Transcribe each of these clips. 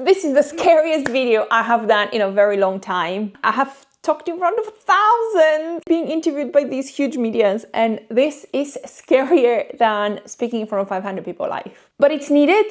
This is the scariest video I have done in a very long time. I have talked in front of thousands, being interviewed by these huge medias, and this is scarier than speaking in front of 500 people live. But it's needed.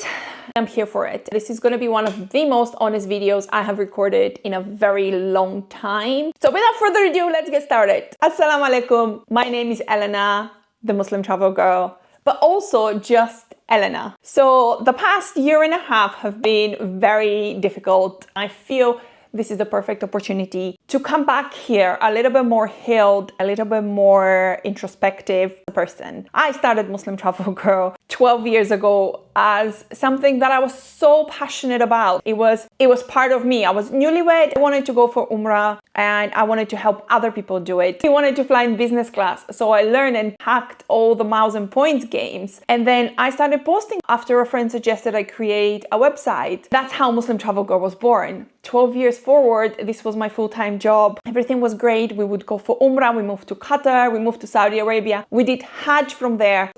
I'm here for it. This is going to be one of the most honest videos I have recorded in a very long time. So without further ado, let's get started. Assalamu alaikum. My name is Elena, the Muslim travel girl, but also just Elena. So the past year and a half have been very difficult. I feel this is the perfect opportunity to come back here a little bit more healed, a little bit more introspective person. I started Muslim Travel Girl 12 years ago as something that I was so passionate about. It was part of me. I was newlywed. I wanted to go for Umrah and I wanted to help other people do it. I wanted to fly in business class. So I learned and hacked all the miles and points games. And then I started posting after a friend suggested I create a website. That's how Muslim Travel Girl was born. 12 years forward, this was my full-time job. Everything was great. We would go for Umrah. We moved to Qatar. We moved to Saudi Arabia. We did Hajj from there.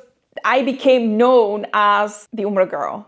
I became known as the Umrah girl,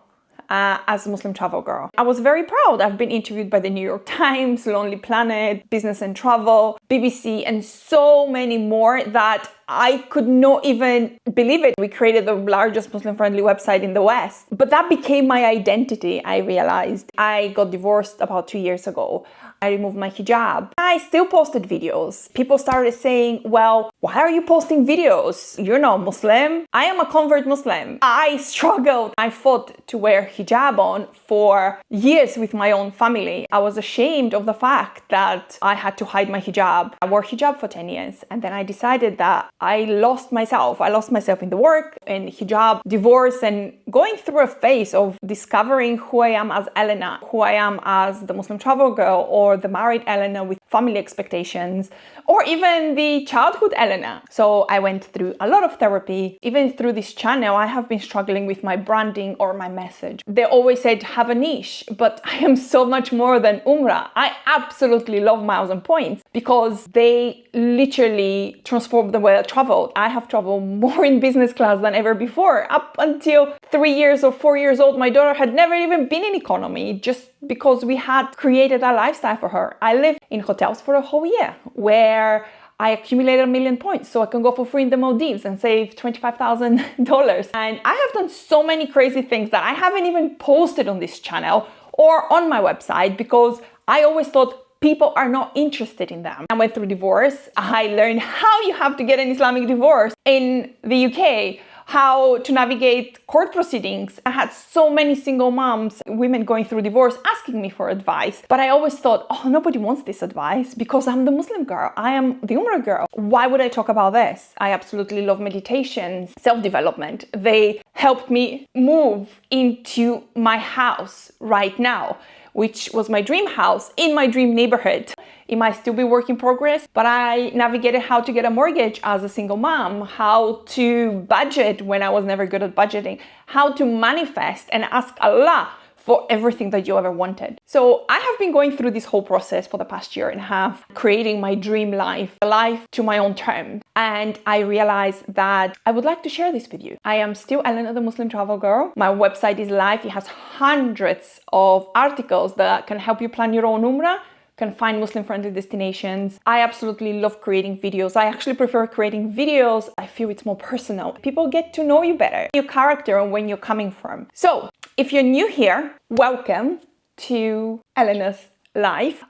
as a Muslim travel girl. I was very proud. I've been interviewed by the New York Times, Lonely Planet, Business and Travel, BBC, and so many more that I could not even believe it. We created the largest Muslim-friendly website in the West. But that became my identity, I realized. I got divorced about 2 years ago. I removed my hijab. I still posted videos. People started saying, well, why are you posting videos? You're not Muslim. I am a convert Muslim. I struggled. I fought to wear hijab on for years with my own family. I was ashamed of the fact that I had to hide my hijab. I wore hijab for 10 years. And then I decided that I lost myself. I lost myself in the work, in hijab, divorce, and going through a phase of discovering who I am as Elena, who I am as the Muslim travel girl, or the married Elena with family expectations, or even the childhood Elena. So I went through a lot of therapy. Even through this channel, I have been struggling with my branding or my message. They always said, have a niche, but I am so much more than Umrah. I absolutely love miles and points because they literally transformed the way I traveled. I have traveled more in business class than ever before. Up until 3 years or 4 years old, my daughter had never even been in economy just because we had created a lifestyle for her. I lived in hotels for a whole year where I accumulated 1 million points so I can go for free in the Maldives and save $25,000. And I have done so many crazy things that I haven't even posted on this channel or on my website because I always thought people are not interested in them. I went through divorce. I learned how you have to get an Islamic divorce in the UK, how to navigate court proceedings. I had so many single moms, women going through divorce, asking me for advice. But I always thought, oh, nobody wants this advice because I'm the Muslim girl. I am the Umrah girl. Why would I talk about this? I absolutely love meditations, self-development. They helped me move into my house right now, which was my dream house in my dream neighborhood. It might still be work in progress, but I navigated how to get a mortgage as a single mom, how to budget when I was never good at budgeting, how to manifest and ask Allah for everything that you ever wanted. So I have been going through this whole process for the past year and a half, creating my dream life, a life to my own terms. And I realized that I would like to share this with you. I am still Elena, the Muslim travel girl. My website is live. It has hundreds of articles that can help you plan your own Umrah, can find Muslim-friendly destinations. I absolutely love creating videos. I actually prefer creating videos. I feel it's more personal. People get to know you better, your character and when you're coming from. So if you're new here, welcome to Elena's life,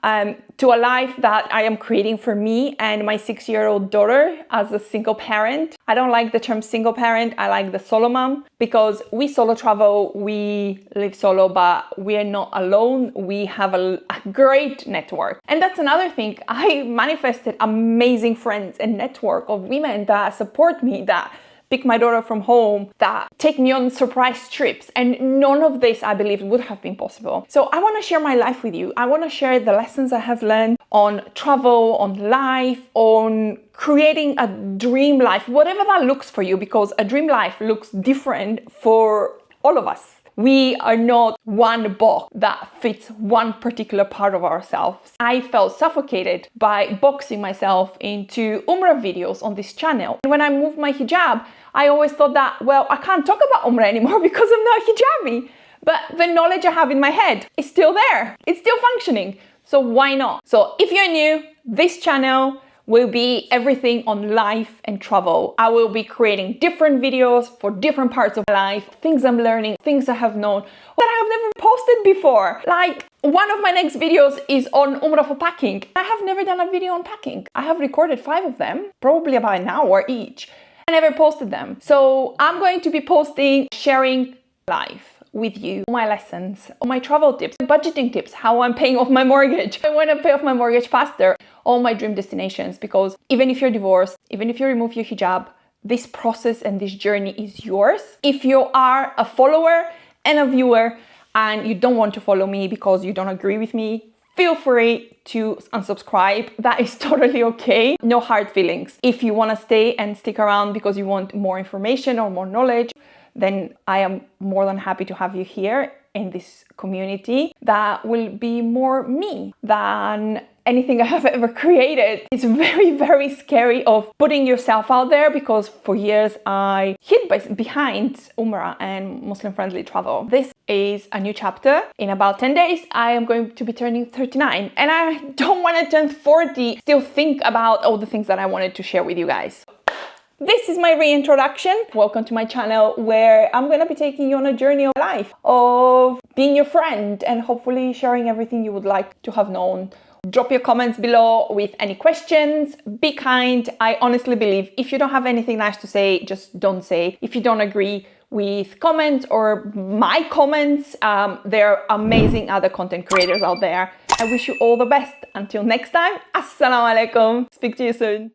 to a life that I am creating for me and my 6-year-old daughter as a single parent. I don't like the term single parent. I like the solo mom because we solo travel, we live solo, but we are not alone. We have a great network. And that's another thing. I manifested amazing friends and network of women that support me, that pick my daughter from home, that take me on surprise trips. And none of this, I believe, would have been possible. So I want to share my life with you. I want to share the lessons I have learned on travel, on life, on creating a dream life, whatever that looks for you, because a dream life looks different for all of us. We are not one box that fits one particular part of ourselves. I felt suffocated by boxing myself into Umrah videos on this channel. And when I moved my hijab, I always thought that, well, I can't talk about Umrah anymore because I'm not hijabi. But the knowledge I have in my head is still there. It's still functioning. So why not? So if you're new, this channel will be everything on life and travel. I will be creating different videos for different parts of life, things I'm learning, things I have known that I have never posted before. Like one of my next videos is on Umrah for packing. I have never done a video on packing. I have recorded 5 of them, probably about an hour each. I never posted them. So I'm going to be posting, sharing life with you, my lessons, my travel tips, budgeting tips, how I'm paying off my mortgage. I want to pay off my mortgage faster, all my dream destinations, because even if you're divorced, even if you remove your hijab, this process and this journey is yours. If you are a follower and a viewer and you don't want to follow me because you don't agree with me, feel free to unsubscribe. That is totally okay. No hard feelings. If you want to stay and stick around because you want more information or more knowledge, then I am more than happy to have you here in this community that will be more me than anything I have ever created. It's very, very scary of putting yourself out there because for years I hid behind Umrah and Muslim-friendly travel. This is a new chapter. In about 10 days, I am going to be turning 39 and I don't want to turn 40, still think about all the things that I wanted to share with you guys. This is my reintroduction. Welcome to my channel where I'm going to be taking you on a journey of life, of being your friend and hopefully sharing everything you would like to have known. Drop your comments below with any questions. Be kind. I honestly believe if you don't have anything nice to say, just don't say. If you don't agree with comments or my comments, there are amazing other content creators out there. I wish you all the best. Until next time, Assalamu alaikum. Speak to you soon.